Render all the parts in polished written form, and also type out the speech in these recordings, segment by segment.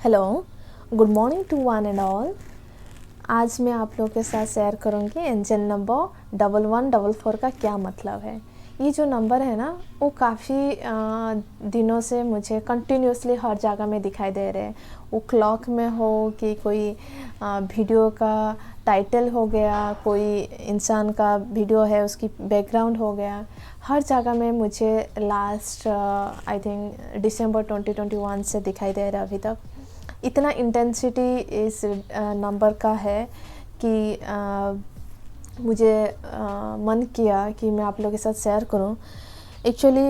Hello, good morning to one and all. आज मैं आप लोगों के साथ शेयर करूंगी एंजल नंबर 1144 का क्या मतलब है। ये जो नंबर है ना, वो काफ़ी दिनों से मुझे कंटिन्यूसली हर जगह में दिखाई दे रहे हैं। वो क्लॉक में हो कि कोई वीडियो का टाइटल हो गया, कोई इंसान का वीडियो है उसकी बैकग्राउंड हो गया, हर जगह में मुझे लास्ट आई थिंक दिसंबर 2021 से दिखाई दे रहा है। अभी तक इतना इंटेंसिटी इस नंबर का है कि मुझे मन किया कि मैं आप लोगों के साथ शेयर करूं। एक्चुअली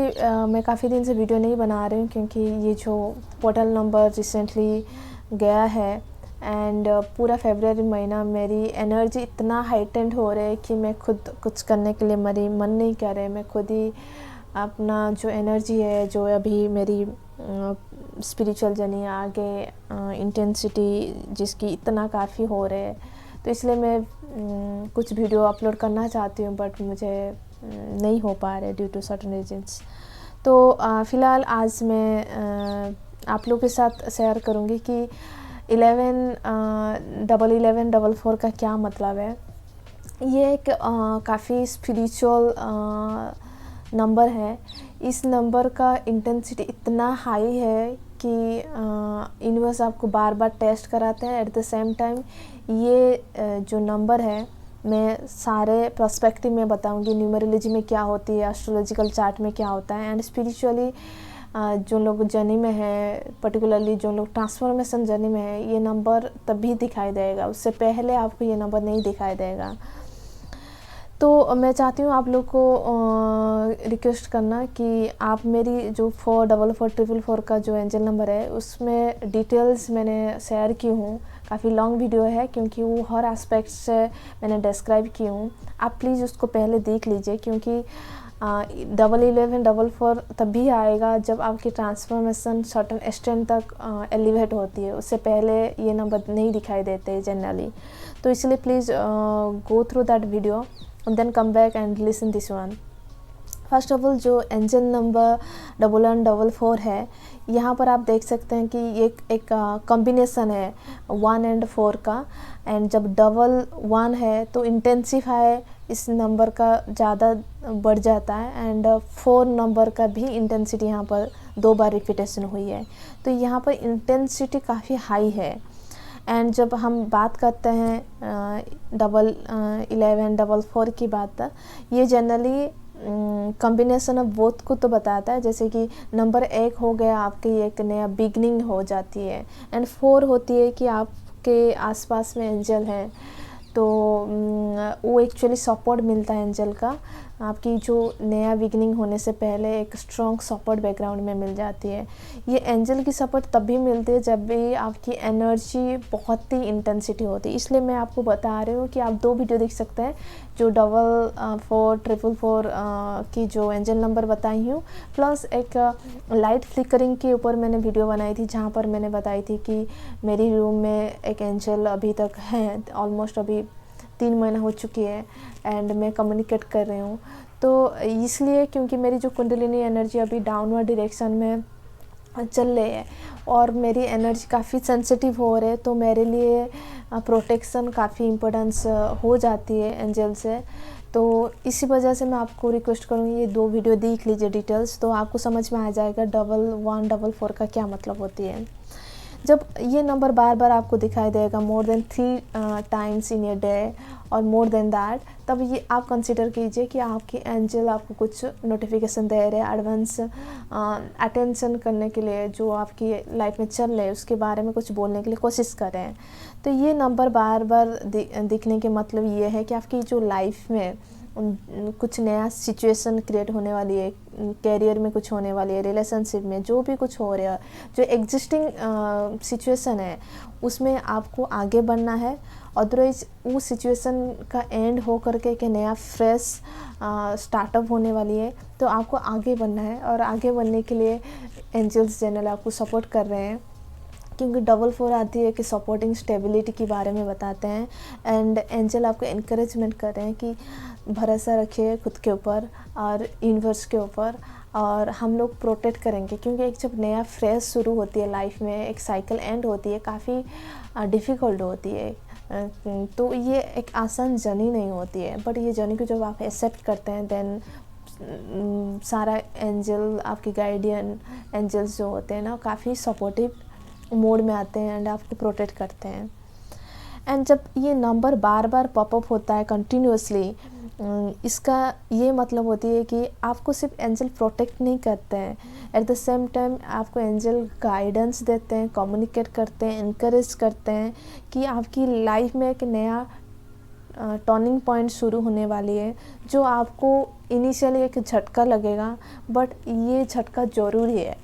मैं काफ़ी दिन से वीडियो नहीं बना रही हूं क्योंकि ये जो पोर्टल नंबर रिसेंटली गया है एंड पूरा फरवरी महीना मेरी एनर्जी इतना हाइटेंड हो रहा है कि मैं खुद कुछ करने के लिए मेरी मन नहीं कर रहे। मैं खुद ही अपना जो एनर्जी है, जो अभी मेरी स्पिरिचुअल जर्नी आगे इंटेंसिटी जिसकी इतना काफ़ी हो रहे है, तो इसलिए मैं कुछ वीडियो अपलोड करना चाहती हूँ बट मुझे नहीं हो पा रहे ड्यू टू सर्टन रीजंस। तो फ़िलहाल आज मैं आप लोगों के साथ शेयर करूँगी कि 1144 का क्या मतलब है। ये एक काफ़ी स्पिरिचुअल नंबर है। इस नंबर का इंटेंसिटी इतना हाई है कि यूनिवर्स आपको बार बार टेस्ट कराते हैं। एट द सेम टाइम ये जो नंबर है, मैं सारे पर्सपेक्टिव में बताऊंगी। न्यूमरोलॉजी में क्या होती है, एस्ट्रोलॉजिकल चार्ट में क्या होता है, एंड स्पिरिचुअली जो लोग जर्नी में है, पर्टिकुलरली जो लोग ट्रांसफॉर्मेशन जर्नी में है, ये नंबर तभी दिखाई देगा, उससे पहले आपको ये नंबर नहीं दिखाई देगा। तो मैं चाहती हूँ आप लोग को रिक्वेस्ट करना कि आप मेरी जो 444444 का जो एंजल नंबर है उसमें डिटेल्स मैंने शेयर की हूँ। काफ़ी लॉन्ग वीडियो है क्योंकि वो हर एस्पेक्ट से मैंने डिस्क्राइब की हूँ। आप प्लीज़ उसको पहले देख लीजिए क्योंकि 1144 तभी आएगा जब आपकी ट्रांसफॉर्मेशन सर्टन एक्सटेंट तक एलिवेट होती है। उससे पहले ये नंबर नहीं दिखाई देते जनरली। तो इसलिए please go through that video and then come back and listen this one. First of all जो एंजल नंबर 1144 है, यहाँ पर आप देख सकते हैं कि ये एक कॉम्बिनेसन है 1 and 4 का, एंड जब 11 है तो इंटेंसिफाई इस नंबर का ज़्यादा बढ़ जाता है, एंड 4 नंबर का भी इंटेंसिटी यहाँ पर 2 बार रिपीटेशन हुई है। तो यहाँ पर इंटेंसिटी काफ़ी हाई है। एंड जब हम बात करते हैं 1144 की बात, ये जनरली कॉम्बिनेशन ऑफ बोथ को तो बताता है। जैसे कि नंबर 1 हो गया, आपकी एक नया बिगनिंग हो जाती है, एंड 4 होती है कि आपके आसपास में एंजल है, तो वो एक्चुअली सपोर्ट मिलता है एंजल का। आपकी जो नया बिगनिंग होने से पहले एक स्ट्रॉन्ग सपोर्ट बैकग्राउंड में मिल जाती है। ये एंजल की सपोर्ट तब भी मिलती है जब भी आपकी एनर्जी बहुत ही इंटेंसिटी होती है। इसलिए मैं आपको बता रही हूँ कि आप 2 वीडियो देख सकते हैं, जो 4444 की जो एंजल नंबर बताई हूँ, प्लस एक लाइट फ्लिकरिंग के ऊपर मैंने वीडियो बनाई थी जहाँ पर मैंने बताई थी कि मेरी रूम में एक एंजल अभी तक है, ऑलमोस्ट अभी 3 महीना हो चुकी है, एंड मैं कम्युनिकेट कर रही हूँ। तो इसलिए क्योंकि मेरी जो कुंडलिनी एनर्जी अभी डाउनवर्ड डायरेक्शन में चल रही है और मेरी एनर्जी काफ़ी सेंसिटिव हो रही है, तो मेरे लिए प्रोटेक्शन काफ़ी इम्पोर्टेंस हो जाती है एंजल से। तो इसी वजह से मैं आपको रिक्वेस्ट करूँगी ये 2 वीडियो देख लीजिए डिटेल्स, तो आपको समझ में आ जाएगा 1144 का क्या मतलब होती है। जब ये नंबर बार बार आपको दिखाई देगा more than 3 times in a day और मोर देन दैट, तब ये आप कंसिडर कीजिए कि आपकी एंजल आपको कुछ नोटिफिकेशन दे रहे हैं एडवांस अटेंशन करने के लिए, जो आपकी लाइफ में चल रहे हैं उसके बारे में कुछ बोलने के लिए कोशिश कर रहे हैं। तो ये नंबर बार बार दिखने के मतलब ये है कि आपकी जो लाइफ में कुछ नया सिचुएशन क्रिएट होने वाली है, कैरियर में कुछ होने वाली है, रिलेशनशिप में जो भी कुछ हो रहा है, जो एग्जिस्टिंग सिचुएशन है उसमें आपको आगे बढ़ना है। अदरवाइज वो सिचुएशन का एंड हो करके एक नया फ्रेश स्टार्टअप होने वाली है, तो आपको आगे बढ़ना है। और आगे बढ़ने के लिए एंजल्स जनरल आपको सपोर्ट कर रहे हैं, क्योंकि 44 आती है कि सपोर्टिंग स्टेबिलिटी के बारे में बताते हैं, एंड एंजल आपको इनकरेजमेंट कर रहे हैं कि भरोसा रखिए खुद के ऊपर और यूनिवर्स के ऊपर। और हम लोग प्रोटेक्ट करेंगे, क्योंकि एक जब नया फ्रेश शुरू होती है लाइफ में, एक साइकिल एंड होती है, काफ़ी डिफ़िकल्ट होती है। तो ये एक आसान जर्नी नहीं होती है, बट ये जर्नी को जब आप एक्सेप्ट करते हैं देन सारा एंजल, आपके गाइडियन एंजल्स जो होते हैं ना, काफ़ी सपोर्टिव मोड में आते हैं एंड आपको प्रोटेक्ट करते हैं। एंड जब ये नंबर बार बार पॉपअप होता है कंटिन्यूसली, इसका ये मतलब होती है कि आपको सिर्फ एंजल प्रोटेक्ट नहीं करते हैं, एट द सेम टाइम आपको एंजल गाइडेंस देते हैं, कम्युनिकेट करते हैं, इनकरेज करते हैं कि आपकी लाइफ में एक नया टर्निंग पॉइंट शुरू होने वाली है, जो आपको इनिशियली एक झटका लगेगा, बट ये झटका ज़रूरी है।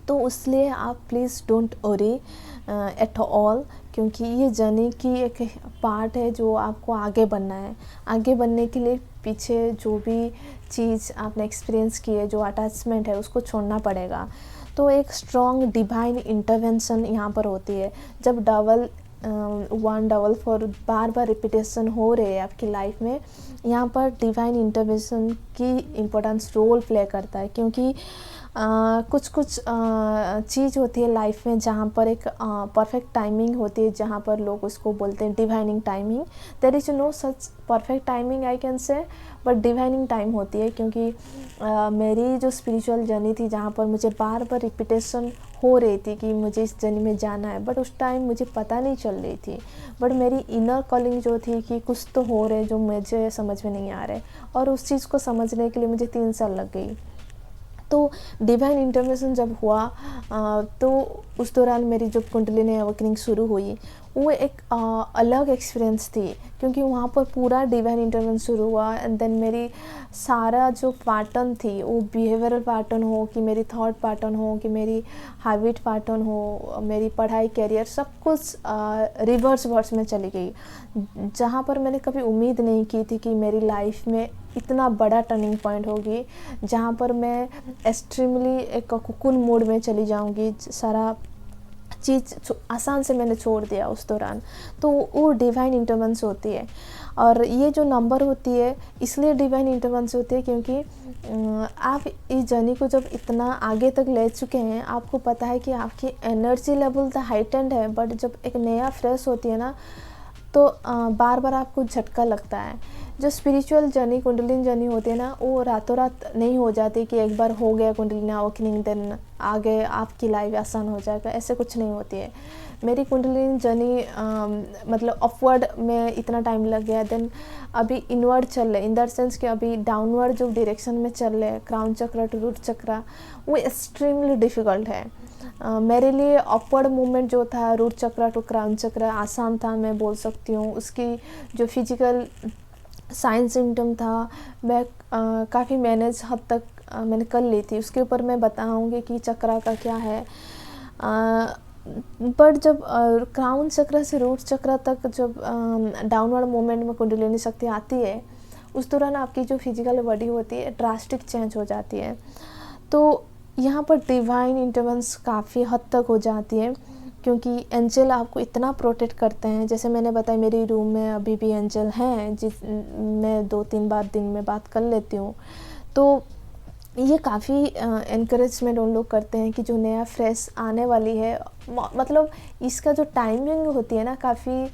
तो इसलिए आप please don't worry at all, क्योंकि ये जर्नी की एक पार्ट है जो आपको आगे बढ़ना है। आगे बढ़ने के लिए पीछे जो भी चीज़ आपने एक्सपीरियंस की है, जो अटैचमेंट है, उसको छोड़ना पड़ेगा। तो एक स्ट्रॉन्ग डिवाइन इंटरवेंशन यहाँ पर होती है। जब 1 4 बार बार रिपीटेशन हो रहे हैं आपकी लाइफ में, यहाँ पर डिवाइन इंटरवेंशन की इम्पोर्टेंस रोल प्ले करता है, क्योंकि कुछ चीज़ होती है लाइफ में जहाँ पर एक परफेक्ट टाइमिंग होती है, जहाँ पर लोग उसको बोलते हैं divining timing. There is no such perfect timing I can say, but divining time होती है। क्योंकि मेरी जो स्पिरिचुअल जर्नी थी, जहाँ पर मुझे बार बार रिपीटेशन हो रही थी कि मुझे इस जर्नी में जाना है, बट उस टाइम मुझे पता नहीं चल रही थी, बट मेरी इनर कॉलिंग जो थी कि कुछ तो हो रहे जो मुझे समझ में नहीं आ रहे, और उस चीज़ को समझने के लिए मुझे 3 साल लग गई। तो डिवाइन इंटरवेंशन जब हुआ तो उस दौरान मेरी जो कुंडलिनी अवेकनिंग शुरू हुई, वो एक अलग एक्सपीरियंस थी, क्योंकि वहाँ पर पूरा डिवाइन इंटरवेंशन शुरू हुआ। एंड देन मेरी सारा जो पैटर्न थी, वो बिहेवियरल पैटर्न हो कि मेरी थॉट पैटर्न हो कि मेरी हैबिट पैटर्न हो, मेरी पढ़ाई, करियर, सब कुछ रिवर्स वर्स में चली गई। जहाँ पर मैंने कभी उम्मीद नहीं की थी कि मेरी लाइफ में इतना बड़ा टर्निंग पॉइंट होगी, जहाँ पर मैं एक्सट्रीमली एक कुकुन मोड में चली जाऊँगी। सारा चीज़ आसान से मैंने छोड़ दिया उस दौरान। तो वो डिवाइन इंटरवेंशन होती है। और ये जो नंबर होती है, इसलिए डिवाइन इंटरवेंशन होती है क्योंकि आप इस जर्नी को जब इतना आगे तक ले चुके हैं, आपको पता है कि आपकी एनर्जी लेवल तो हाइटेंड है, बट जब एक नया फ्रेश होती है ना, तो बार बार आपको झटका लगता है। जो स्पिरिचुअल जर्नी, कुंडलिनी जर्नी होती है ना, वो रातों रात नहीं हो जाती कि एक बार हो गया कुंडलिनी अवेकनिंग देन आगे आपकी लाइफ आसान हो जाएगा, ऐसे कुछ नहीं होती है। मेरी कुंडलिनी जर्नी मतलब अपवर्ड में इतना टाइम लग गया, देन अभी इनवर्ड चल रहे, इन दैट सेंस कि अभी डाउनवर्ड जो डायरेक्शन में चल रहे, क्राउन चक्र टू रूट चक्र, वो एक्सट्रीमली डिफ़िकल्ट है। मेरे लिए अपवर्ड मूवमेंट जो था रूट चक्र टू क्राउन चक्र आसान था, मैं बोल सकती हूँ। उसकी जो फिजिकल साइन सिम्टम था, मैं काफ़ी मैनेज हद तक मैंने कर ली थी। उसके ऊपर मैं बताऊँगी कि चक्रा का क्या है। बट जब क्राउन चक्र से रूट चक्र तक जब डाउनवर्ड मूवमेंट में कुंडलिनी शक्ति आती है, उस दौरान आपकी जो फिजिकल बॉडी होती है ड्रास्टिक चेंज हो जाती है। तो यहाँ पर डिवाइन इंटरवेंशन काफ़ी हद तक हो जाती है, क्योंकि एंजल आपको इतना प्रोटेक्ट करते हैं। जैसे मैंने बताया, मेरी रूम में अभी भी एंजल हैं, जिस मैं 2-3 बार दिन में बात कर लेती हूँ। तो ये काफ़ी एनकरेजमेंट उन लोग करते हैं कि जो नया फ्रेश आने वाली है, मतलब इसका जो टाइमिंग होती है ना, काफ़ी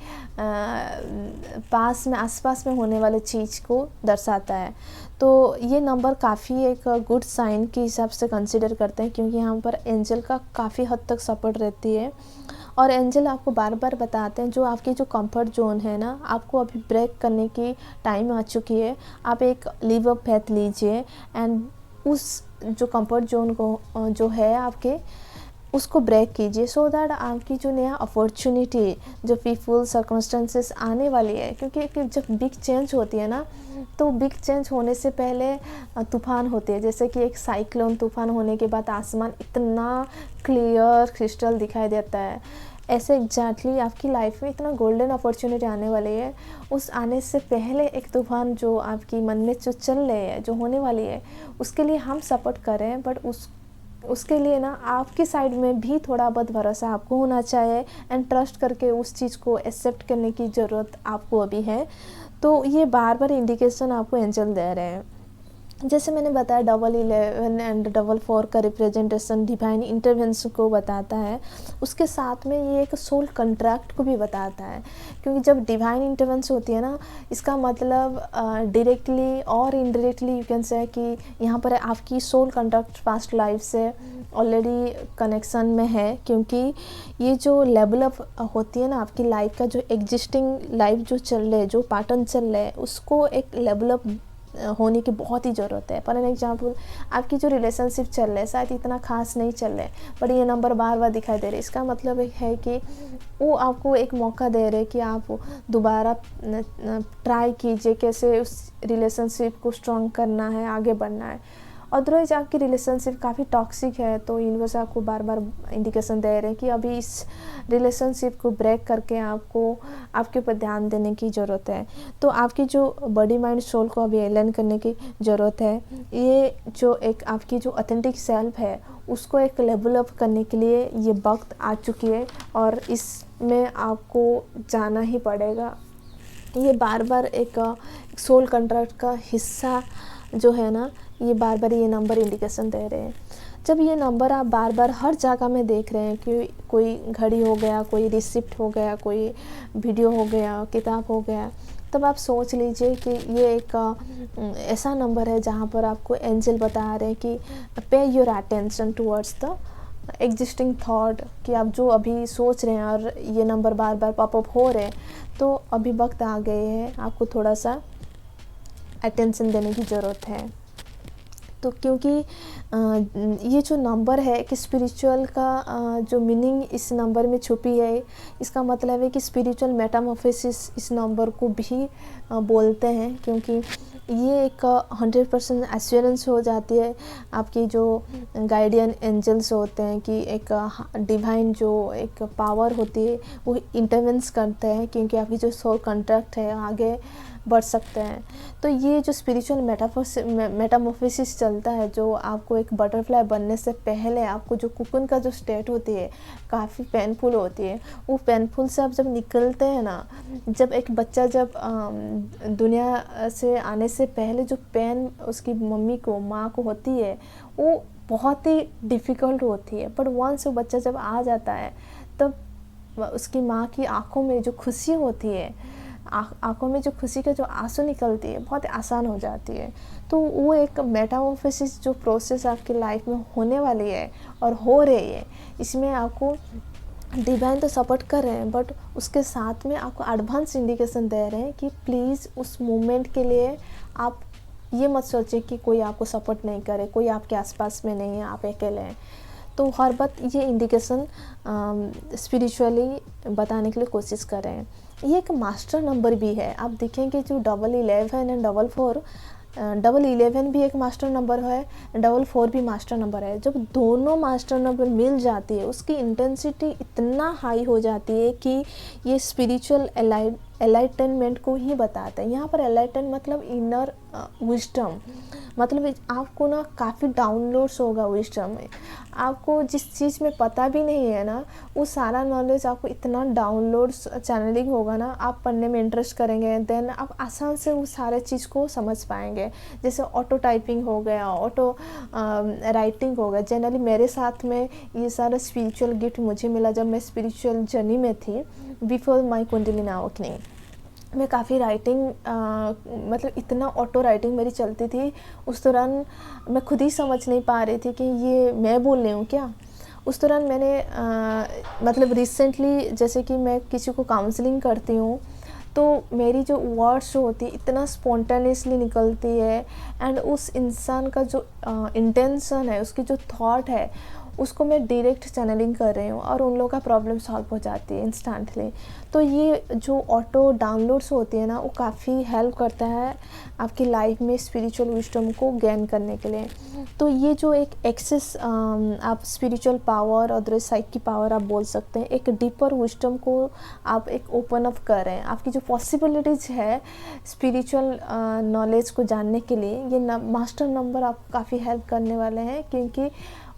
पास में, आसपास में होने वाले चीज़ को दर्शाता है। तो ये नंबर काफ़ी एक गुड साइन के हिसाब से कंसिडर करते हैं, क्योंकि यहाँ पर एंजल का काफ़ी हद तक सपोर्ट रहती है। और एंजल आपको बार बार बताते हैं जो आपकी जो कंफर्ट जोन है ना, आपको अभी ब्रेक करने की टाइम आ चुकी है। आप एक लीव अप फेथ लीजिए एंड उस जो कंफर्ट जोन को जो है आपके, उसको ब्रेक कीजिए, सो दैट आपकी जो नया अपॉर्चुनिटी, जो पीपल सर्कमस्टेंसेस आने वाली है, क्योंकि जब बिग चेंज होती है ना, तो बिग चेंज होने से पहले तूफ़ान होते हैं। जैसे कि एक साइक्लोन तूफ़ान होने के बाद आसमान इतना क्लियर क्रिस्टल दिखाई देता है, ऐसे एग्जैक्टली आपकी लाइफ में इतना गोल्डन अपॉर्चुनिटी आने वाली है। उस आने से पहले एक तूफ़ान जो आपकी मन में जो चल रही है, जो होने वाली है, उसके लिए हम सपोर्ट करें, बट उसके लिए ना आपकी साइड में भी थोड़ा बहुत भरोसा आपको होना चाहिए एंड ट्रस्ट करके उस चीज़ को एक्सेप्ट करने की ज़रूरत आपको अभी है। तो ये बार बार इंडिकेशन आपको एंजल दे रहे हैं। जैसे मैंने बताया 11 एंड 44 का रिप्रेजेंटेशन डिवाइन इंटरवेंशन को बताता है, उसके साथ में ये एक सोल कंट्रैक्ट को भी बताता है। क्योंकि जब डिवाइन इंटरवेंशन होती है ना, इसका मतलब डायरेक्टली और इनडायरेक्टली यू कैन से कि यहाँ पर आपकी सोल कंट्रैक्ट पास्ट लाइफ से ऑलरेडी कनेक्शन में है। क्योंकि ये जो लेवल अप होती है ना आपकी लाइफ का, जो एग्जिस्टिंग लाइफ जो चल रहे है, जो पैटर्न चल रहे हैं, उसको एक लेवल अप होने की बहुत ही ज़रूरत है। फॉर एन एग्जाम्पल, आपकी जो रिलेशनशिप चल रहे हैं शायद इतना खास नहीं चल रहे, बट ये नंबर बार बार दिखाई दे रहे, इसका मतलब है कि वो आपको एक मौका दे रहे कि आप दोबारा ट्राई कीजिए कैसे उस रिलेशनशिप को स्ट्रॉन्ग करना है, आगे बढ़ना है। अदरवाइज आपकी रिलेशनशिप काफ़ी टॉक्सिक है तो यूनिवर्स आपको बार बार इंडिकेशन दे रहे हैं कि अभी इस रिलेशनशिप को ब्रेक करके आपके ऊपर ध्यान देने की ज़रूरत है। तो आपकी जो बॉडी माइंड सोल को अभी एलाइन करने की ज़रूरत है। ये जो एक आपकी जो ऑथेंटिक सेल्फ है उसको एक लेवल अप करने के लिए ये वक्त आ चुकी है और इसमें आपको जाना ही पड़ेगा। ये बार बार एक सोल कंट्रैक्ट का हिस्सा जो है ना, ये बार बार ये नंबर इंडिकेशन दे रहे हैं। जब ये नंबर आप बार बार हर जगह में देख रहे हैं कि कोई घड़ी हो गया, कोई रिसिप्ट हो गया, कोई वीडियो हो गया, किताब हो गया, तब आप सोच लीजिए कि ये एक ऐसा नंबर है जहाँ पर आपको एंजल बता रहे हैं कि पे your attention towards the existing thought, कि आप जो अभी सोच रहे हैं और ये नंबर बार बार पॉपअप हो रहे हैं, तो अभी वक्त आ गए हैं आपको थोड़ा सा अटेंशन देने की ज़रूरत है। तो क्योंकि ये जो नंबर है कि स्पिरिचुअल का जो मीनिंग इस नंबर में छुपी है, इसका मतलब है कि स्पिरिचुअल मेटामॉर्फोसिस इस नंबर को भी बोलते हैं। क्योंकि ये एक 100% एश्योरेंस हो जाती है आपकी जो गाइडियन एंजल्स होते हैं कि एक डिवाइन जो एक पावर होती है वो इंटरवेंस करते हैं, क्योंकि आपकी जो सोल कॉन्ट्रैक्ट है आगे बढ़ सकते हैं। तो ये जो स्पिरिचुअल मेटामॉर्फोसिस चलता है, जो आपको एक बटरफ्लाई बनने से पहले आपको जो कुकुन का जो स्टेट होती है काफ़ी पेनफुल होती है, वो पेनफुल से आप जब निकलते हैं ना, जब एक बच्चा जब दुनिया से आने से पहले जो पेन उसकी मम्मी को, माँ को होती है, वो बहुत ही डिफ़िकल्ट होती है। बट वंस वो बच्चा जब आ जाता है तब उसकी माँ की आँखों में जो खुशी होती है, आँखों में जो खुशी के जो आंसू निकलती है, बहुत आसान हो जाती है। तो वो एक मेटामॉर्फोसिस जो प्रोसेस आपकी लाइफ में होने वाली है और हो रही है, इसमें आपको डिवाइन तो सपोर्ट कर रहे हैं, बट उसके साथ में आपको एडवांस इंडिकेशन दे रहे हैं कि प्लीज़ उस मोमेंट के लिए आप ये मत सोचें कि कोई आपको सपोर्ट नहीं करे, कोई आपके आसपास में नहीं है, आप अकेले हैं। तो हर बात ये इंडिकेशन स्पिरिचुअली बताने के लिए कोशिश कर रहे हैं। ये एक मास्टर नंबर भी है। आप देखेंगे जो 11 एंड 44, 11 भी एक मास्टर नंबर है, 44 भी मास्टर नंबर है। जब दोनों मास्टर नंबर मिल जाती है उसकी इंटेंसिटी इतना हाई हो जाती है कि ये स्पिरिचुअल एलाइटनमेंट को ही बताता है। यहाँ पर एलाइटन मतलब इनर विजडम, मतलब आपको ना काफ़ी डाउनलोड्स होगा विजडम में। आपको जिस चीज़ में पता भी नहीं है ना, वो सारा नॉलेज आपको इतना डाउनलोड्स चैनलिंग होगा ना, आप पढ़ने में इंटरेस्ट करेंगे, देन आप आसान से वो सारे चीज़ को समझ पाएंगे। जैसे ऑटो टाइपिंग हो गया, ऑटो राइटिंग हो गया। जनरली मेरे साथ में ये सारा स्पिरिचुअल गिफ्ट मुझे मिला जब मैं स्पिरिचुअल जर्नी में थी, बिफोर माई कुंडलिनी अवेकनिंग। मैं काफ़ी राइटिंग मतलब इतना ऑटो राइटिंग मेरी चलती थी, उस दौरान मैं खुद ही समझ नहीं पा रही थी कि ये मैं बोल रही हूँ क्या। उस दौरान मैंने मतलब रिसेंटली जैसे कि मैं किसी को काउंसलिंग करती हूँ, तो मेरी जो वर्ड्स होती है इतना स्पॉन्टेनियसली निकलती है, एंड उस इंसान का जो इंटेंशन है, उसकी जो थॉट है, उसको मैं डायरेक्ट चैनलिंग कर रही हूँ और उन लोगों का प्रॉब्लम सॉल्व हो जाती है इंस्टेंटली। तो ये जो ऑटो डाउनलोड्स होती है ना, वो काफ़ी हेल्प करता है आपकी लाइफ में स्पिरिचुअल विजडम को गेन करने के लिए। तो ये जो एक एक्सेस आप स्पिरिचुअल पावर और साइक की पावर आप बोल सकते हैं, एक डीपर विजडम को आप एक ओपन अप कर रहे हैं। आपकी जो पॉसिबिलिटीज़ है स्पिरिचुअल नॉलेज को जानने के लिए, ये मास्टर नंबर आपको काफ़ी हेल्प करने वाले हैं, क्योंकि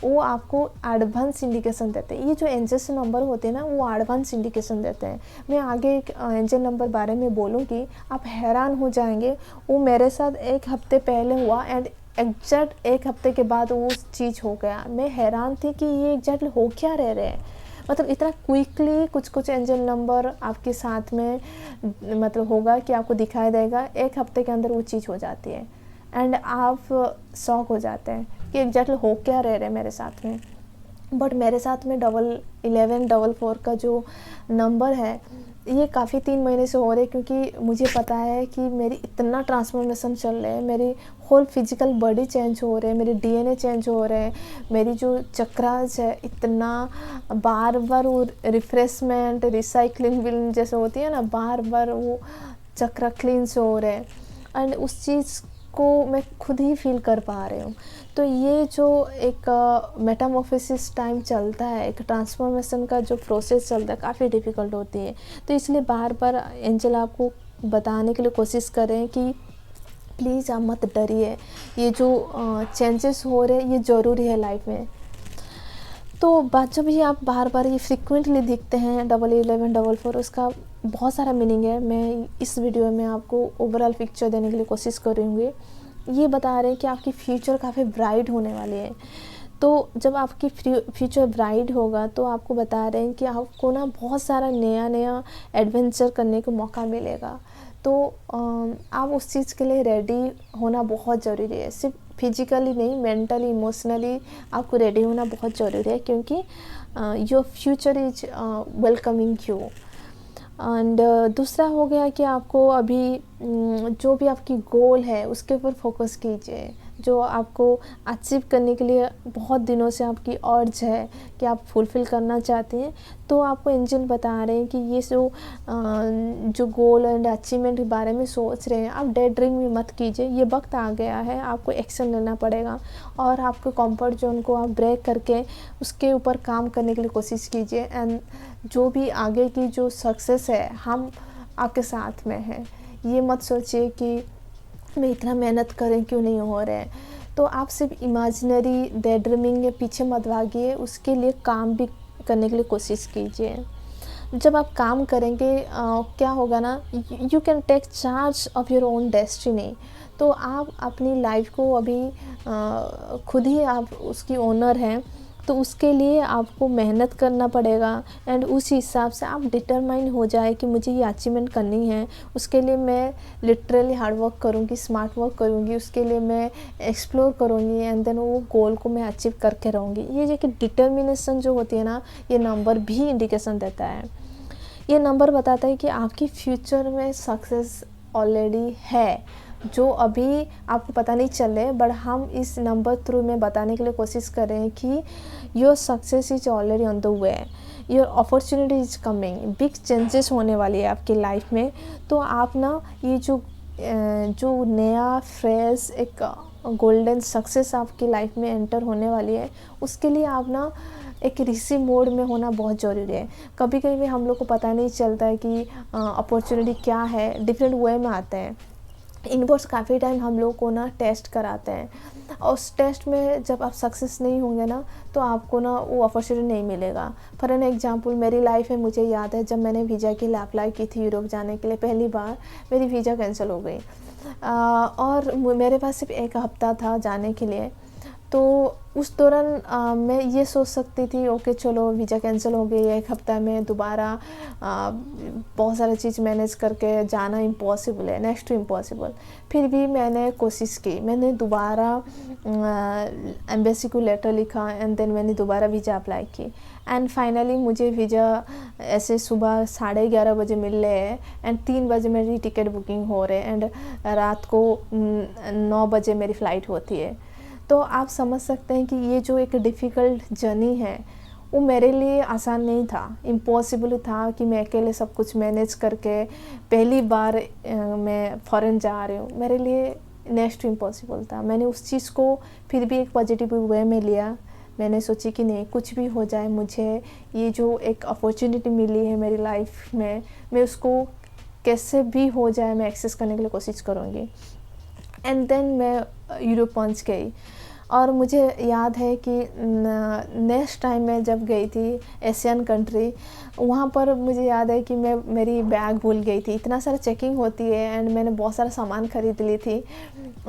वो आपको एडवांस इंडिकेशन देते हैं। ये जो एंजल्स नंबर होते हैं ना, वो एडवांस इंडिकेशन देते हैं। मैं आगे एक एंजल नंबर बारे में बोलूँगी, आप हैरान हो जाएंगे। वो मेरे साथ एक हफ्ते पहले हुआ, एंड एग्जैक्ट 1 हफ्ते के बाद वो चीज़ हो गया। मैं हैरान थी कि ये एग्जैक्ट हो क्या रह रहे हैं, मतलब इतना क्विकली कुछ एंजल नंबर आपके साथ में मतलब होगा कि आपको दिखाई देगा, 1 हफ्ते के अंदर वो चीज़ हो जाती है एंड आप शॉक हो जाते हैं कि एग्जैक्टली हो क्या रह रहे हैं मेरे साथ में। बट मेरे साथ में 1144 का जो नंबर है ये काफ़ी 3 महीने से हो रहे, क्योंकि मुझे पता है कि मेरी इतना ट्रांसफॉर्मेशन चल रहा है, मेरी होल फिजिकल बॉडी चेंज हो रहे हैं, मेरे डीएनए चेंज हो रहे हैं, मेरी जो चक्रास है इतना बार बार वो रिफ्रेशमेंट रिसाइकलिंग जैसे होती है ना, बार बार वो चक्र क्लींस हो रहे हैं एंड उस चीज़ को मैं खुद ही फील कर पा रही हूँ। तो ये जो एक मेटामॉर्फोसिस टाइम चलता है, एक ट्रांसफॉर्मेशन का जो प्रोसेस चलता है, काफ़ी डिफ़िकल्ट होती है। तो इसलिए बार बार एंजल आपको बताने के लिए कोशिश कर रहे हैं कि प्लीज़ आप मत डरिए, ये जो चेंजेस हो रहे हैं ये ज़रूरी है लाइफ में। तो बात जब ये आप बार बार ये फ्रिक्वेंटली दिखते हैं 1144, उसका बहुत सारा मीनिंग है। मैं इस वीडियो में आपको ओवरऑल पिक्चर देने के लिए कोशिश करूँगी। ये बता रहे हैं कि आपकी फ्यूचर काफ़ी ब्राइट होने वाली है। तो जब आपकी फ्यूचर ब्राइट होगा तो आपको बता रहे हैं कि आपको ना बहुत सारा नया एडवेंचर करने का मौका मिलेगा। तो आप उस चीज़ के लिए रेडी होना बहुत ज़रूरी है। सिर्फ फिजिकली नहीं, मेंटली इमोशनली आपको रेडी होना बहुत ज़रूरी है, क्योंकि your future is welcoming you. And दूसरा हो गया कि आपको अभी जो भी आपकी गोल है उसके ऊपर फोकस कीजिए, जो आपको अचीव करने के लिए बहुत दिनों से आपकी अर्ज है कि आप फुलफ़िल करना चाहते हैं। तो आपको एंजल बता रहे हैं कि ये जो गोल एंड अचीवमेंट के बारे में सोच रहे हैं, आप डे ड्रीम में मत कीजिए। ये वक्त आ गया है, आपको एक्शन लेना पड़ेगा और आपके कंफर्ट जोन को आप ब्रेक करके उसके ऊपर काम करने के लिए कोशिश कीजिए। एंड जो भी आगे की जो सक्सेस है, हम आपके साथ में हैं। ये मत सोचिए कि मैं इतना मेहनत करें क्यों नहीं हो रहे हैं। तो आप सिर्फ इमेजिनरी डे ड्रीमिंग के पीछे मत भागिए, उसके लिए काम भी करने के लिए कोशिश कीजिए। जब आप काम करेंगे क्या होगा ना, you can take charge of your own destiny. तो आप अपनी लाइफ को अभी खुद ही आप उसकी ओनर हैं। तो उसके लिए आपको मेहनत करना पड़ेगा एंड उस हिसाब से आप डिटरमाइन हो जाए कि मुझे ये अचीवमेंट करनी है। उसके लिए मैं लिटरली हार्ड वर्क करूँगी, स्मार्ट वर्क करूँगी, उसके लिए मैं एक्सप्लोर करूँगी एंड देन वो गोल को मैं अचीव करके रहूँगी। ये जो कि डिटर्मिनेशन जो होती है ना, ये नंबर भी इंडिकेशन देता है। ये नंबर बताता है कि आपकी फ्यूचर में सक्सेस ऑलरेडी है, जो अभी आपको पता नहीं चल रहे, बट हम इस नंबर थ्रू में बताने के लिए कोशिश कर रहे हैं कि your success is already on the way, your opportunity is coming, big changes होने वाली है आपकी लाइफ में। तो आप ना ये जो नया फ्रेश एक गोल्डन सक्सेस आपकी लाइफ में एंटर होने वाली है, उसके लिए आप ना एक रिसीव मोड में होना बहुत ज़रूरी है। कभी कभी हम लोग को पता नहीं चलता है कि अपॉर्चुनिटी क्या है, डिफरेंट वे में आते हैं। इनवर्स काफ़ी टाइम हम लोग को ना टेस्ट कराते हैं और उस टेस्ट में जब आप सक्सेस नहीं होंगे ना, तो आपको ना वो अपॉर्चुनिटी नहीं मिलेगा। फॉर एन एग्जांपल मेरी लाइफ में मुझे याद है, जब मैंने वीज़ा के लिए अप्लाई की थी यूरोप जाने के लिए, पहली बार मेरी वीज़ा कैंसिल हो गई और मेरे पास सिर्फ 1 हफ्ता था जाने के लिए। तो उस दौरान मैं ये सोच सकती थी ओके चलो वीज़ा कैंसिल हो गई, 1 हफ्ता में दोबारा बहुत सारी चीज़ मैनेज करके जाना इम्पॉसिबल है, नेक्स्ट टू इम्पॉसिबल। फिर भी मैंने कोशिश की, मैंने दोबारा एम्बेसी को लेटर लिखा एंड देन मैंने दोबारा वीज़ा अप्लाई की एंड फाइनली मुझे वीज़ा ऐसे सुबह 11:30 बजे मिल रहे हैं एंड 3 बजे मेरी टिकट बुकिंग हो रहे हैं एंड रात को 9 बजे मेरी फ़्लाइट होती है। तो आप समझ सकते हैं कि ये जो एक डिफ़िकल्ट जर्नी है वो मेरे लिए आसान नहीं था, इम्पॉसिबल था कि मैं अकेले सब कुछ मैनेज करके पहली बार मैं फ़ॉरेन जा रही हूँ, मेरे लिए नेक्स्ट टू इम्पॉसिबल था। मैंने उस चीज़ को फिर भी एक पॉजिटिव वे में लिया। मैंने सोची कि नहीं, कुछ भी हो जाए, मुझे ये जो एक अपॉर्चुनिटी मिली है मेरी लाइफ में, मैं उसको कैसे भी हो जाए मैं एक्सेस करने के लिए कोशिश करूँगी। एंड देन मैं यूरोप पहुँच गई और मुझे याद है कि नेक्स्ट टाइम मैं जब गई थी एशियन कंट्री, वहाँ पर मुझे याद है कि मैं मेरी बैग भूल गई थी। इतना सारा चेकिंग होती है एंड मैंने बहुत सारा सामान ख़रीद ली थी,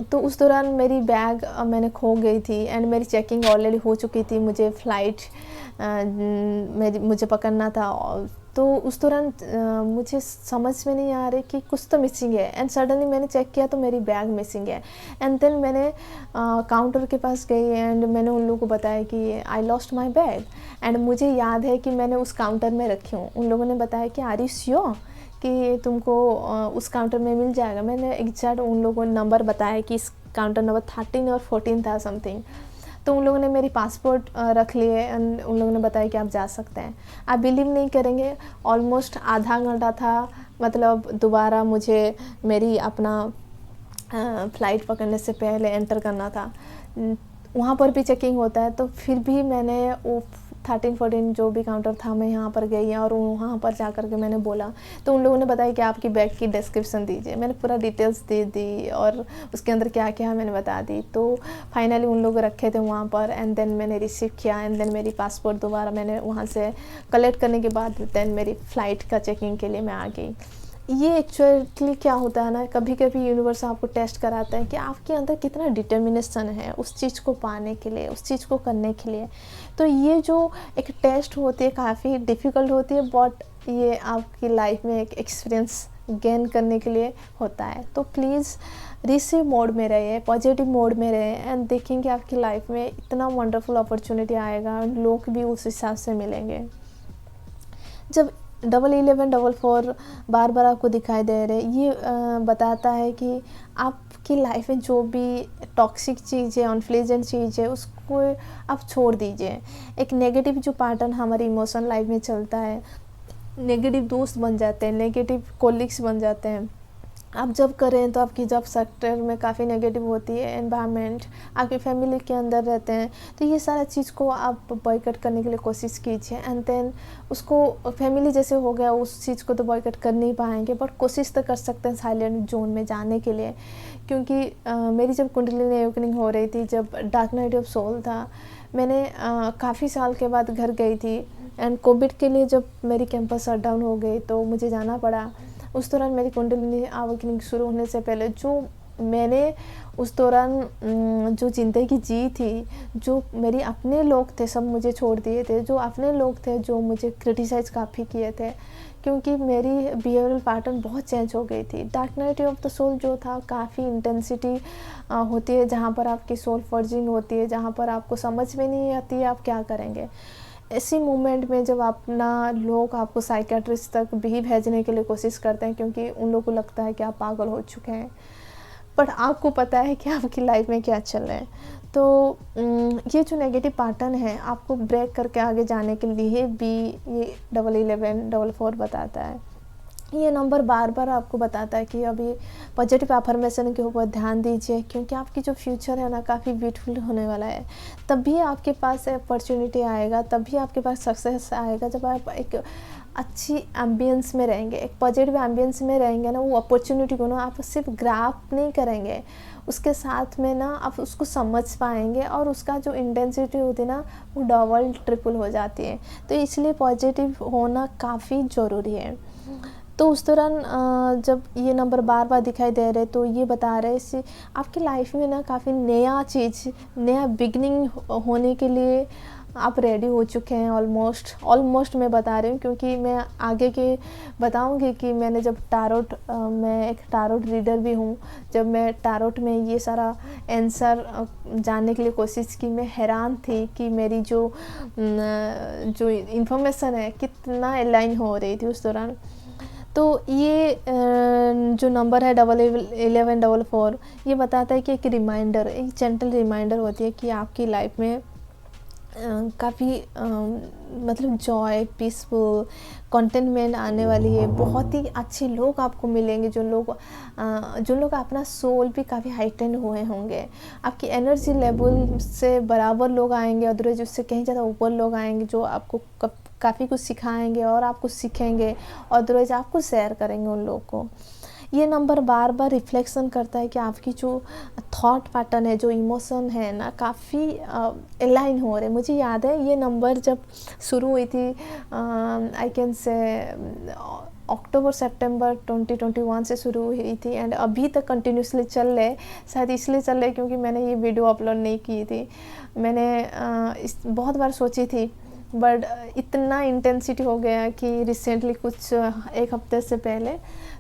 तो उस दौरान मेरी बैग मैंने खो गई थी एंड मेरी चेकिंग ऑलरेडी हो चुकी थी। मुझे फ़्लाइट मुझे पकड़ना था, तो उस दौरान मुझे समझ में नहीं आ रही कि कुछ तो मिसिंग है एंड सडनली मैंने चेक किया तो मेरी बैग मिसिंग है। एंड देन मैंने काउंटर के पास गई एंड मैंने उन लोगों को बताया कि I lost my bag, and मुझे याद है कि मैंने उस काउंटर में रखी हूँ। उन लोगों ने बताया कि आर यू श्योर कि तुमको उस काउंटर में मिल जाएगा। मैंने एग्जैक्ट उन लोगों ने नंबर बताया कि इस काउंटर नंबर 13 और 14 था समथिंग। तो उन लोगों ने मेरी पासपोर्ट रख लिए एंड उन लोगों ने बताया कि आप जा सकते हैं। आप बिलीव नहीं करेंगे, ऑलमोस्ट आधा घंटा था, मतलब दोबारा मुझे मेरी अपना फ़्लाइट पकड़ने से पहले एंटर करना था। वहाँ पर भी चेकिंग होता है, तो फिर भी मैंने वो 13-14 जो भी काउंटर था, मैं यहाँ पर गई और वहाँ पर जा कर के मैंने बोला, तो उन लोगों ने बताया कि आपकी बैग की डिस्क्रिप्शन दीजिए। मैंने पूरा डिटेल्स दे दी और उसके अंदर क्या क्या है मैंने बता दी। तो फाइनली उन लोग रखे थे वहाँ पर एंड देन मैंने रिसीव किया एंड देन मेरी पासपोर्ट दोबारा मैंने वहाँ से कलेक्ट करने के बाद देन मेरी फ़्लाइट का चेकिंग के लिए मैं आ गई। ये एक्चुअली क्या होता है ना, कभी कभी यूनिवर्स आपको टेस्ट कराता है कि आपके अंदर कितना डिटर्मिनेशन है उस चीज़ को पाने के लिए, उस चीज़ को करने के लिए। तो ये जो एक टेस्ट होती है काफ़ी डिफ़िकल्ट होती है, बट ये आपकी लाइफ में एक एक्सपीरियंस गेन करने के लिए होता है। तो प्लीज़ रिसीव मोड में रहिए, पॉजिटिव मोड में रहिए एंड देखेंगे आपकी लाइफ में इतना वंडरफुल अपॉर्चुनिटी आएगा, लोग भी उस हिसाब से मिलेंगे। जब 11-11-4 बार बार आपको दिखाई दे रहे, ये बताता है कि आपकी लाइफ में जो भी टॉक्सिक चीज़ है, अनप्लेजेंट चीज़ है, उसको आप छोड़ दीजिए। एक नेगेटिव जो पैटर्न हमारी इमोशन लाइफ में चलता है, नेगेटिव दोस्त बन जाते हैं, नेगेटिव कोलिग्स बन जाते हैं। आप जब करें तो आपकी जॉब सेक्टर में काफ़ी नेगेटिव होती है एनवायरनमेंट, आपकी फैमिली के अंदर रहते हैं, तो ये सारा चीज़ को आप बॉयकट करने के लिए कोशिश कीजिए। एंड देन उसको फैमिली जैसे हो गया, उस चीज़ को तो बॉयकट कर नहीं पाएंगे, बट कोशिश तो कर सकते हैं साइलेंट जोन में जाने के लिए। क्योंकि मेरी जब कुंडलिनी अवेकनिंग हो रही थी, जब डार्क नाइट ऑफ सोल था, मैंने काफ़ी साल के बाद घर गई थी एंड कोविड के लिए जब मेरी कैंपस शट डाउन हो गई तो मुझे जाना पड़ा। उस दौरान मेरी कुंडलिनी अवेकनिंग शुरू होने से पहले जो मैंने उस दौरान जो ज़िंदगी जी थी, जो मेरे अपने लोग थे सब मुझे छोड़ दिए थे, जो अपने लोग थे जो मुझे क्रिटिसाइज़ काफ़ी किए थे, क्योंकि मेरी बिहेवियरल पैटर्न बहुत चेंज हो गई थी। Dark night of the soul जो था काफ़ी इंटेंसिटी होती है, जहाँ पर आपकी सोल फर्जिंग होती है, जहाँ पर आपको समझ में नहीं आती है आप क्या करेंगे। ऐसी मोमेंट में जब अपना लोग आपको साइकियाट्रिस्ट तक भी भेजने के लिए कोशिश करते हैं, क्योंकि उन लोगों को लगता है कि आप पागल हो चुके हैं, बट आपको पता है कि आपकी लाइफ में क्या चल रहा है। तो ये जो नेगेटिव पैटर्न है आपको ब्रेक करके आगे जाने के लिए भी ये 11-11-4 बताता है। ये नंबर बार बार आपको बताता है कि अभी पॉजिटिव अफर्मेशन के ऊपर ध्यान दीजिए, क्योंकि आपकी जो फ्यूचर है ना काफ़ी ब्यूटीफुल होने वाला है। तभी आपके पास अपॉर्चुनिटी आएगा, तभी आपके पास सक्सेस आएगा जब आप एक अच्छी एम्बियंस में रहेंगे, एक पॉजिटिव एम्बियंस में रहेंगे ना। वो अपॉर्चुनिटी को ना आप सिर्फ ग्राफ नहीं करेंगे, उसके साथ में ना आप उसको समझ पाएंगे और उसका जो इंटेंसिटी होती है ना वो डबल ट्रिपल हो जाती है। तो इसलिए पॉजिटिव होना काफ़ी ज़रूरी है। तो उस दौरान जब ये नंबर बार बार दिखाई दे रहे तो ये बता रहे इससे आपकी लाइफ में ना काफ़ी नया चीज़, नया बिगनिंग होने के लिए आप रेडी हो चुके हैं। ऑलमोस्ट मैं बता रही हूँ, क्योंकि मैं आगे के बताऊँगी कि मैंने जब टारोट, मैं एक टारोट रीडर भी हूँ, जब मैं टारोट में ये सारा आंसर जानने के लिए कोशिश की, मैं हैरान थी कि मेरी जो इन्फॉर्मेशन है कितना अलाइन हो रही थी उस दौरान। तो ये जो नंबर है 11-11-4 ये बताता है कि एक रिमाइंडर, एक जेंटल रिमाइंडर होती है कि आपकी लाइफ में काफ़ी मतलब जॉय, पीसफुल, कंटेनमेंट आने वाली है। बहुत ही अच्छे लोग आपको मिलेंगे, जो लोग अपना सोल भी काफ़ी हाइटेंड हुए होंगे। आपकी एनर्जी लेवल से बराबर लोग आएंगे, अदरवाइज उससे कहीं ज़्यादा ऊपर लोग आएंगे जो आपको काफ़ी कुछ सिखाएंगे और आप कुछ सीखेंगे, अदरवाइज आपको शेयर करेंगे उन लोग को। ये नंबर बार बार रिफ्लेक्शन करता है कि आपकी जो थॉट पैटर्न है, जो इमोशन है ना, काफ़ी अलाइन हो रहे। मुझे याद है ये नंबर जब शुरू हुई थी, आई कैन से अक्टूबर सितंबर 2021 से शुरू हुई थी एंड अभी तक कंटिन्यूसली चल रहे। शायद इसलिए चल रहे क्योंकि मैंने ये वीडियो अपलोड नहीं की थी। मैंने बहुत बार सोची थी, बट इतना इंटेंसिटी हो गया कि रिसेंटली कुछ एक हफ्ते से पहले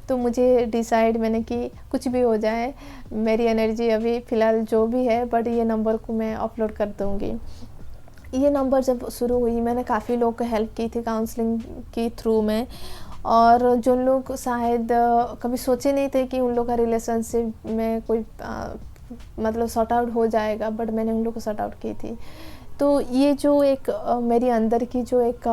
तो मुझे डिसाइड मैंने कि कुछ भी हो जाए, मेरी एनर्जी अभी फ़िलहाल जो भी है, बट ये नंबर को मैं अपलोड कर दूँगी। ये नंबर जब शुरू हुई, मैंने काफ़ी लोग को हेल्प की थी काउंसलिंग के थ्रू में, और जो लोग शायद कभी सोचे नहीं थे कि उन लोग का रिलेशनशिप में कोई मतलब सॉर्ट आउट हो जाएगा, बट मैंने उन लोग को सॉर्ट आउट की थी। तो ये जो एक मेरी अंदर की जो एक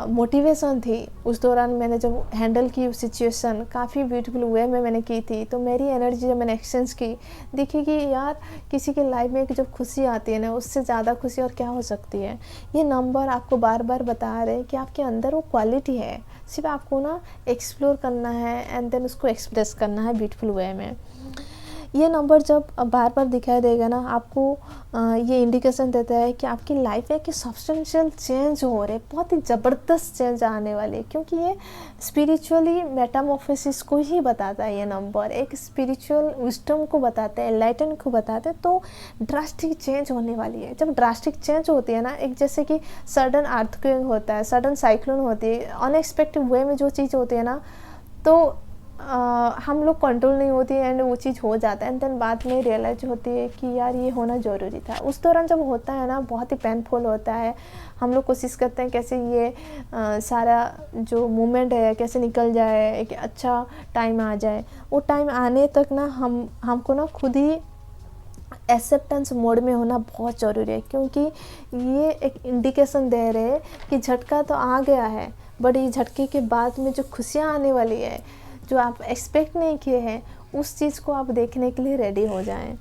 मोटिवेशन थी, उस दौरान मैंने जब हैंडल की उस सिचुएशन, काफ़ी ब्यूटीफुल वे में मैंने की थी। तो मेरी एनर्जी जब मैंने एक्सचेंज की, देखी कि यार किसी के लाइफ में जब खुशी आती है ना, उससे ज़्यादा खुशी और क्या हो सकती है। ये नंबर आपको बार बार बता रहे हैं कि आपके अंदर वो क्वालिटी है, सिर्फ आपको ना एक्सप्लोर करना है एंड देन उसको एक्सप्रेस करना है ब्यूटीफुल वे में। ये नंबर जब बार बार दिखाई देगा ना, आपको ये इंडिकेशन देता है कि आपकी लाइफ में कि सब्सटेंशियल चेंज हो रहे, बहुत ही ज़बरदस्त चेंज आने वाले, क्योंकि ये स्पिरिचुअली मेटामॉर्फोसिस को ही बताता है। ये नंबर एक स्पिरिचुअल विजडम को बताता है, एनलाइटन को बताता है। तो ड्रास्टिक चेंज होने वाली है। जब ड्रास्टिक चेंज होती है ना, एक जैसे कि सडन अर्थक्वेक होता है, सडन साइक्लोन होती है, अनएक्सपेक्टेड वे में जो चीज़ होती है ना, तो हम लोग कंट्रोल नहीं होती है एंड वो चीज़ हो जाता है एंड देन बाद में रियलाइज होती है कि यार ये होना ज़रूरी था। उस दौरान जब होता है ना, बहुत ही पेनफुल होता है। हम लोग कोशिश करते हैं कैसे ये सारा जो मोमेंट है कैसे निकल जाए, एक अच्छा टाइम आ जाए। वो टाइम आने तक ना हमको ना खुद ही एक्सेप्टेंस मोड में होना बहुत ज़रूरी है, क्योंकि ये एक इंडिकेशन दे रहे हैं कि झटका तो आ गया है, बट ये झटके के बाद में जो खुशियाँ आने वाली है, जो आप एक्सपेक्ट नहीं किए हैं, उस चीज़ को आप देखने के लिए रेडी हो जाएं।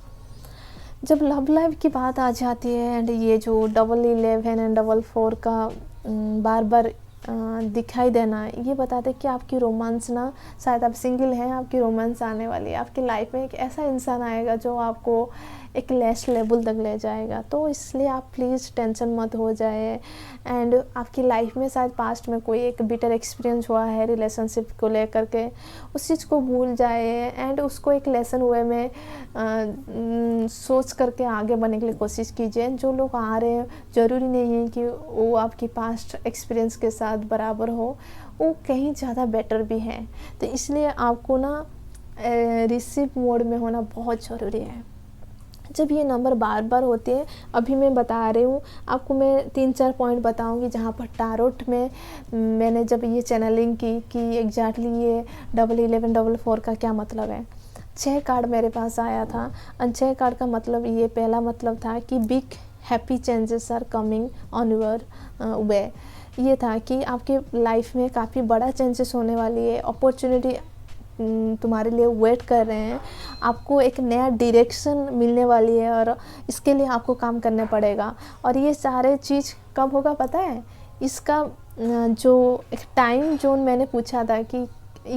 जब लव लाइफ की बात आ जाती है एंड ये जो 11 एंड 4 का बार बार दिखाई देना, ये बताते कि आपकी रोमांस ना, शायद आप सिंगल हैं, आपकी रोमांस आने वाली है। आपकी लाइफ में एक ऐसा इंसान आएगा जो आपको एक नेक्स्ट लेवल तक ले जाएगा। तो इसलिए आप प्लीज़ टेंशन मत हो जाए। एंड आपकी लाइफ में शायद पास्ट में कोई एक बिटर एक्सपीरियंस हुआ है रिलेशनशिप को लेकर के, उस चीज़ को भूल जाए एंड उसको एक लेसन वे में सोच करके आगे बढ़ने के लिए कोशिश कीजिए। जो लोग आ रहे हैं, ज़रूरी नहीं है कि वो आपकी पास्ट एक्सपीरियंस के साथ बराबर हो, वो कहीं ज़्यादा बेटर भी है। तो इसलिए आपको ना रिसीव मोड में होना बहुत ज़रूरी है। जब ये नंबर बार बार होते हैं, अभी मैं बता रही हूँ आपको, मैं 3-4 पॉइंट बताऊँगी जहाँ पर टारोट में मैंने जब ये चैनलिंग की कि एग्जैक्टली ये 11-4 का क्या मतलब है। 6 कार्ड मेरे पास आया था और 6 कार्ड का मतलब, ये पहला मतलब था कि big happy changes are coming on your way. ये था कि आपके लाइफ में काफ़ी बड़ा चेंजेस होने वाली है, अपॉर्चुनिटी तुम्हारे लिए वेट कर रहे हैं, आपको एक नया डायरेक्शन मिलने वाली है और इसके लिए आपको काम करना पड़ेगा। और ये सारे चीज़ कब होगा पता है? इसका जो एक टाइम जोन मैंने पूछा था कि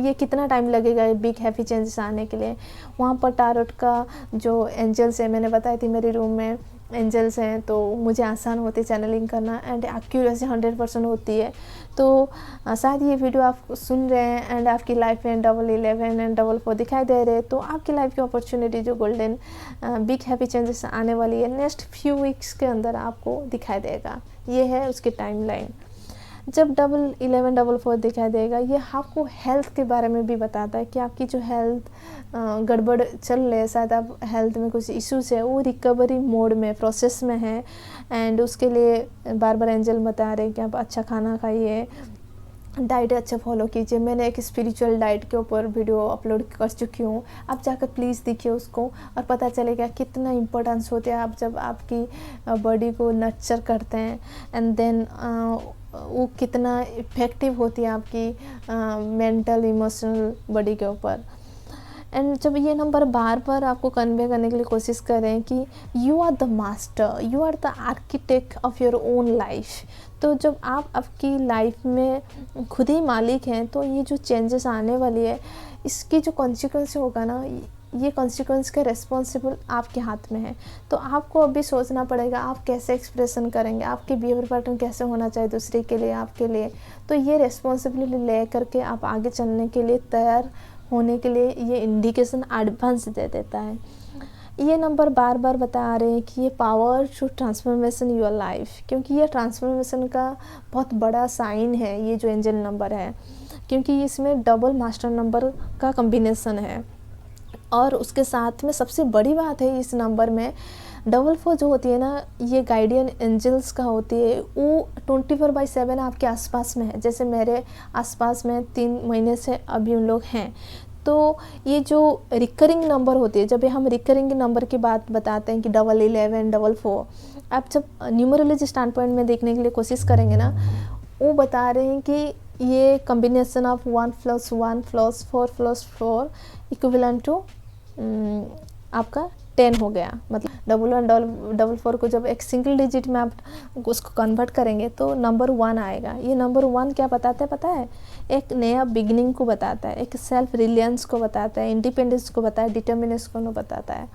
ये कितना टाइम लगेगा बिग हैप्पी चेंजेस आने के लिए, वहाँ पर टारोट का जो एंजल्स है, मैंने बताई थी मेरे रूम में एंजल्स हैं, तो मुझे आसान होती है चैनलिंग करना एंड एक्यूरेसी 100% होती है। तो शायद ये वीडियो आप सुन रहे हैं एंड आपकी लाइफ में 11 एंड 4 दिखाई दे रहे हैं, तो आपकी लाइफ की अपॉर्चुनिटी जो गोल्डन बिग हैप्पी चेंजेस आने वाली है नेक्स्ट फ्यू वीक्स के अंदर आपको दिखाई देगा। ये है उसकी टाइमलाइन। जब 11-4 दिखाई देगा, ये आपको हेल्थ के बारे में भी बताता है कि आपकी जो हेल्थ गड़बड़ चल रही है, शायद आप हेल्थ में कुछ इश्यूज है, वो रिकवरी मोड में प्रोसेस में है एंड उसके लिए बार बार एंजल बता रहे हैं कि आप अच्छा खाना खाइए, डाइट अच्छा फॉलो कीजिए। मैंने एक स्पिरिचुअल डाइट के ऊपर वीडियो अपलोड कर चुकी हूँ, आप जाकर प्लीज़ देखिए उसको और पता चलेगा कितना इम्पोर्टेंस होता है आप जब आपकी बॉडी को नर्चर करते हैं एंड देन वो कितना इफ़ेक्टिव होती है आपकी मेंटल इमोशनल बॉडी के ऊपर। एंड जब ये नंबर बार बार आपको कन्वे करने के लिए कोशिश करें कि you are the master, you are the architect of your own life, तो जब आप आपकी लाइफ में खुद ही मालिक हैं तो ये जो चेंजेस आने वाली है इसकी जो कॉन्सिक्वेंस होगा ना, ये कॉन्सिक्वेंस का रिस्पॉन्सिबल आपके हाथ में है। तो आपको अभी सोचना पड़ेगा आप कैसे एक्सप्रेशन करेंगे, आपके बिहेवियर पैटर्न कैसे होना चाहिए दूसरे के लिए, आपके लिए। तो ये रिस्पॉन्सिबिलिटी ले करके आप आगे चलने के लिए तैयार होने के लिए ये इंडिकेशन एडवांस दे देता है। ये नंबर बार बार बता रहे हैं कि ये power to transformation your life, क्योंकि ये ट्रांसफॉर्मेशन का बहुत बड़ा साइन है ये जो एंजल नंबर है, क्योंकि इसमें डबल मास्टर नंबर का कॉम्बिनेशन है। और उसके साथ में सबसे बड़ी बात है इस नंबर में 44 जो होती है ना, ये गाइडियन एंजल्स का होती है, वो 24/7 आपके आसपास में है। जैसे मेरे आसपास में 3 महीने से अभी उन लोग हैं। तो ये जो रिकरिंग नंबर होती है, जब हम रिकरिंग नंबर की बात बताते हैं कि 11, 44, आप जब न्यूमरोलॉजी स्टैंड पॉइंट में देखने के लिए कोशिश करेंगे ना, वो बता रहे हैं कि ये कॉम्बिनेशन ऑफ 1 + 1 + 4 + 4 इक्विवेलेंट टू आपका 10 हो गया। मतलब 11, 44 को जब एक सिंगल डिजिट में आप उसको कन्वर्ट करेंगे तो नंबर 1 आएगा। ये नंबर 1 क्या बताता है पता है? एक नया बिगिनिंग को बताता है, एक सेल्फ रिलायंस को बताता है, इंडिपेंडेंस को बताता है, डिटर्मिनेशन को बताता है।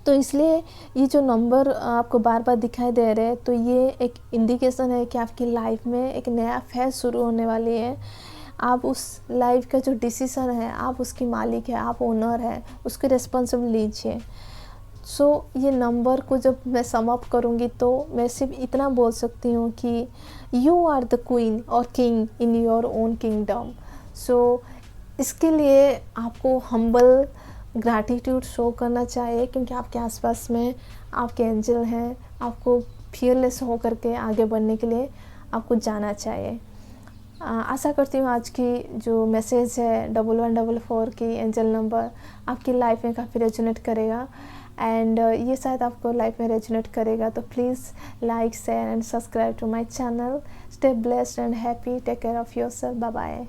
तो इसलिए ये जो नंबर आपको बार बार दिखाई दे रहे हैं, तो ये एक इंडिकेशन है कि आपकी लाइफ में एक नया फेज शुरू होने वाली है। आप उस लाइफ का जो डिसीज़न है, आप उसकी मालिक है, आप ओनर है, उसकी रिस्पॉन्सिबल लीजिए। सो ये नंबर को जब मैं सम अप करूँगी तो मैं सिर्फ इतना बोल सकती हूँ कि यू आर द क्वीन और king in your own kingdom. So इसके लिए आपको हम्बल ग्रैटिट्यूड शो करना चाहिए, क्योंकि आपके आसपास में आपके एंजल हैं। आपको फियरलेस हो करके आगे बढ़ने के लिए आपको जाना चाहिए। आशा करती हूँ आज की जो मैसेज है 1144 की एंजल नंबर आपकी लाइफ में काफ़ी रेजोनेट करेगा। एंड ये शायद आपको लाइफ में रेजोनेट करेगा। तो please like, share and subscribe to my channel. Stay blessed and happy. Take care of yourself. Bye bye.